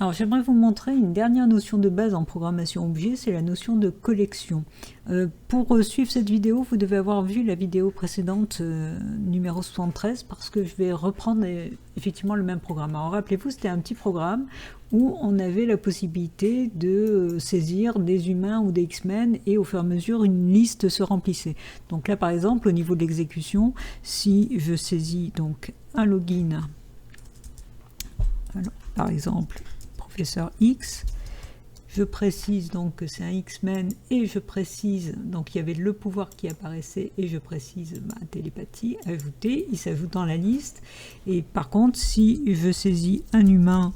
Alors j'aimerais vous montrer une dernière notion de base en programmation objet, c'est la notion de collection. Pour suivre cette vidéo, vous devez avoir vu la vidéo précédente numéro 73 parce que je vais reprendre effectivement le même programme. Alors rappelez-vous, c'était un petit programme où on avait la possibilité de saisir des humains ou des X-Men et au fur et à mesure une liste se remplissait. Donc là par exemple au niveau de l'exécution, si je saisis donc un login, alors, par exemple professeur X, je précise donc que c'est un X-Men et je précise, donc il y avait le pouvoir qui apparaissait et je précise télépathie, ajouter, il s'ajoute dans la liste. Et par contre, si je saisis un humain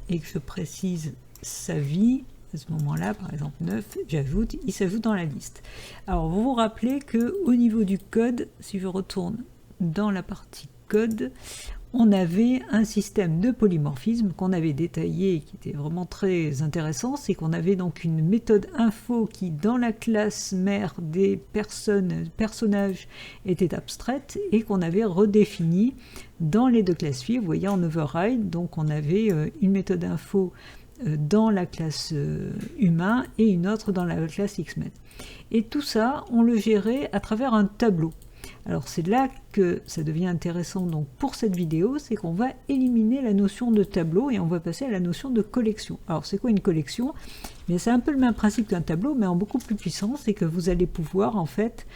et que je précise sa vie, à ce moment-là, par exemple 9, j'ajoute, il s'ajoute dans la liste. Alors vous vous rappelez que au niveau du code, si je retourne dans la partie code, on avait un système de polymorphisme qu'on avait détaillé, qui était vraiment très intéressant, c'est qu'on avait donc une méthode info qui, dans la classe mère des personnages, était abstraite et qu'on avait redéfinie dans les deux classes filles. Vous voyez en override, donc on avait une méthode info dans la classe humain et une autre dans la classe X-Men. Et tout ça, on le gérait à travers un tableau. Alors c'est là que ça devient intéressant donc pour cette vidéo, c'est qu'on va éliminer la notion de tableau et on va passer à la notion de collection. Alors c'est quoi une collection? C'est un peu le même principe qu'un tableau, mais en beaucoup plus puissant, c'est que vous allez pouvoir en fait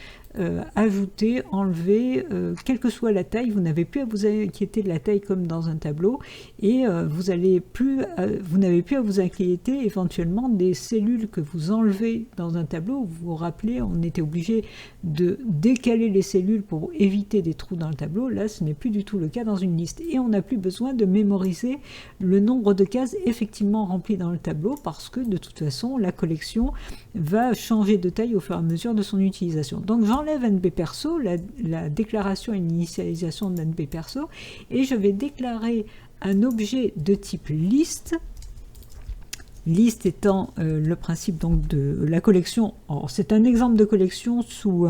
ajouter, enlever, quelle que soit la taille, vous n'avez plus à vous inquiéter de la taille comme dans un tableau, et vous n'avez plus à vous inquiéter éventuellement des cellules que vous enlevez dans un tableau. Vous vous rappelez, on était obligé de décaler les cellules pour éviter des trous dans le tableau. Là, ce n'est plus du tout le cas dans une liste, et on n'a plus besoin de mémoriser le nombre de cases effectivement remplies dans le tableau, parce que de toute façon, la collection va changer de taille au fur et à mesure de son utilisation. Donc j'enlève NP perso, la déclaration et l'initialisation de NP perso, et je vais déclarer un objet de type liste. Liste étant le principe donc de la collection. C'est un exemple de collection sous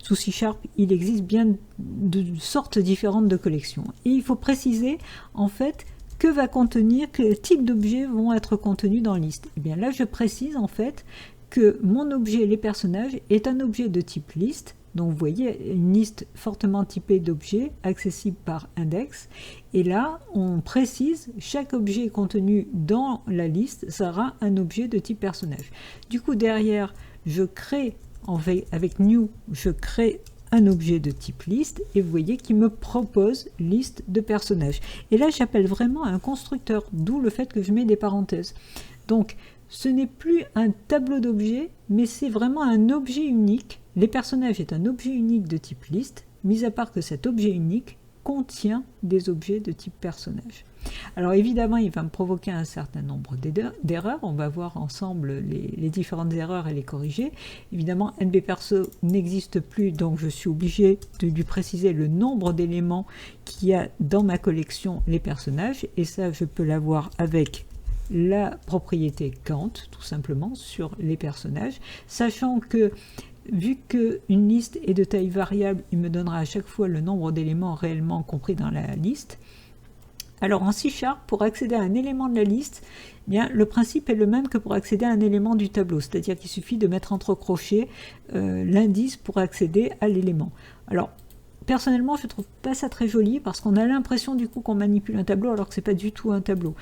C#. Il existe bien de sortes différentes de collections. Et il faut préciser en fait que va contenir, quel type d'objets vont être contenus dans liste. Et bien là, je précise en fait que mon objet, les personnages, est un objet de type liste. Donc vous voyez une liste fortement typée d'objets accessible par index. Et là, on précise chaque objet contenu dans la liste sera un objet de type personnage. Du coup, derrière, je crée avec new, je crée un objet de type liste et vous voyez qu'il me propose liste de personnages. Et là, j'appelle vraiment un constructeur, d'où le fait que je mets des parenthèses. Donc, ce n'est plus un tableau d'objets, mais c'est vraiment un objet unique. Les personnages est un objet unique de type liste, mis à part que cet objet unique contient des objets de type personnage. Alors évidemment, il va me provoquer un certain nombre d'erreurs. On va voir ensemble les différentes erreurs et les corriger. Évidemment, NP perso n'existe plus, donc je suis obligé de lui préciser le nombre d'éléments qu'il y a dans ma collection les personnages. Et ça, je peux l'avoir avec la propriété count, tout simplement, sur les personnages, sachant que vu qu'une liste est de taille variable, il me donnera à chaque fois le nombre d'éléments réellement compris dans la liste. Alors en C#, pour accéder à un élément de la liste, le principe est le même que pour accéder à un élément du tableau, c'est-à-dire qu'il suffit de mettre entre crochets l'indice pour accéder à l'élément. Alors, personnellement, je ne trouve pas ça très joli parce qu'on a l'impression du coup qu'on manipule un tableau alors que ce n'est pas du tout un tableau.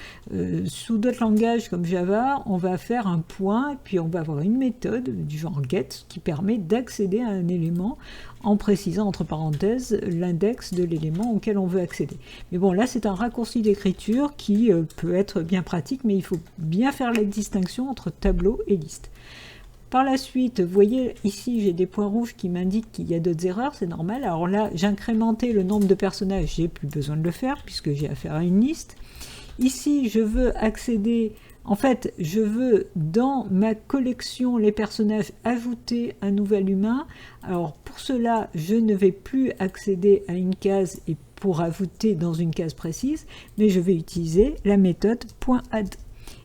Sous d'autres langages comme Java, on va faire un point et puis on va avoir une méthode du genre get qui permet d'accéder à un élément en précisant entre parenthèses l'index de l'élément auquel on veut accéder. Mais bon, là c'est un raccourci d'écriture qui peut être bien pratique, mais il faut bien faire la distinction entre tableau et liste. Par la suite, vous voyez ici j'ai des points rouges qui m'indiquent qu'il y a d'autres erreurs, c'est normal. Alors là, j'incrémentais le nombre de personnages, j'ai plus besoin de le faire puisque j'ai affaire à une liste. Ici, je veux accéder, en fait, je veux dans ma collection les personnages ajouter un nouvel humain. Alors pour cela, je ne vais plus accéder à une case et pour ajouter dans une case précise, mais je vais utiliser la méthode .add.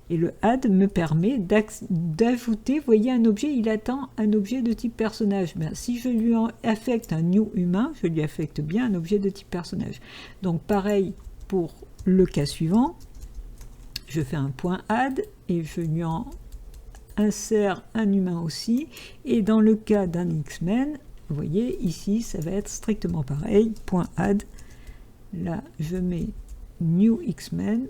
Et le add me permet d'ajouter, vous voyez un objet, il attend un objet de type personnage. Si je lui affecte un new humain, je lui affecte bien un objet de type personnage. Donc pareil pour le cas suivant, je fais un point add et je lui en insère un humain aussi. Et dans le cas d'un X-Men, vous voyez, ici, ça va être strictement pareil, point add. Là, je mets new X-Men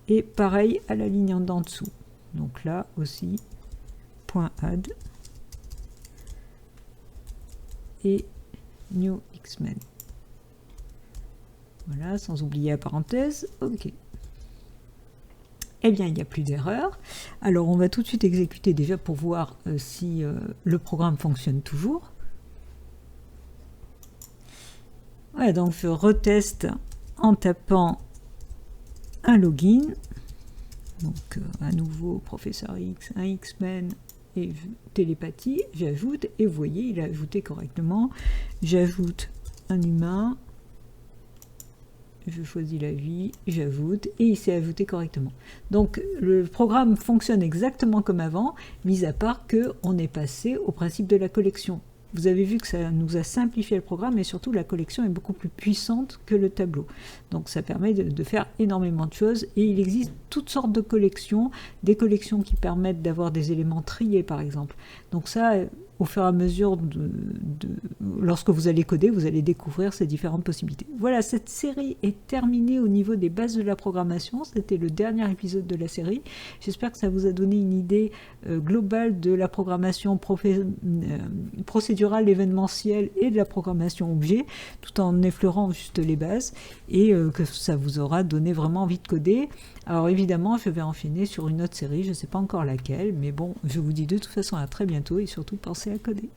et pareil à la ligne en dessous. Donc là aussi, point add et new X-Men. Voilà, sans oublier la parenthèse. OK. Eh bien, il n'y a plus d'erreur. Alors, on va tout de suite exécuter déjà pour voir si le programme fonctionne toujours. Ouais, donc, je reteste en tapant un login. Donc, à nouveau, professeur X, un X-Men et télépathie. J'ajoute et vous voyez, il a ajouté correctement. J'ajoute un humain. Je choisis la vie, j'ajoute, et il s'est ajouté correctement. Donc le programme fonctionne exactement comme avant, mis à part qu'on est passé au principe de la collection. Vous avez vu que ça nous a simplifié le programme, et surtout la collection est beaucoup plus puissante que le tableau. Donc ça permet de faire énormément de choses, et il existe toutes sortes de collections, des collections qui permettent d'avoir des éléments triés par exemple. Donc ça, au fur et à mesure, lorsque vous allez coder, vous allez découvrir ces différentes possibilités. Voilà, cette série est terminée au niveau des bases de la programmation. C'était le dernier épisode de la série. J'espère que ça vous a donné une idée globale de la programmation procédurale, événementielle et de la programmation objet, tout en effleurant juste les bases, et que ça vous aura donné vraiment envie de coder. Alors évidemment, je vais enchaîner sur une autre série, je ne sais pas encore laquelle, mais bon, je vous dis de toute façon à très bientôt, et surtout pensez à coder.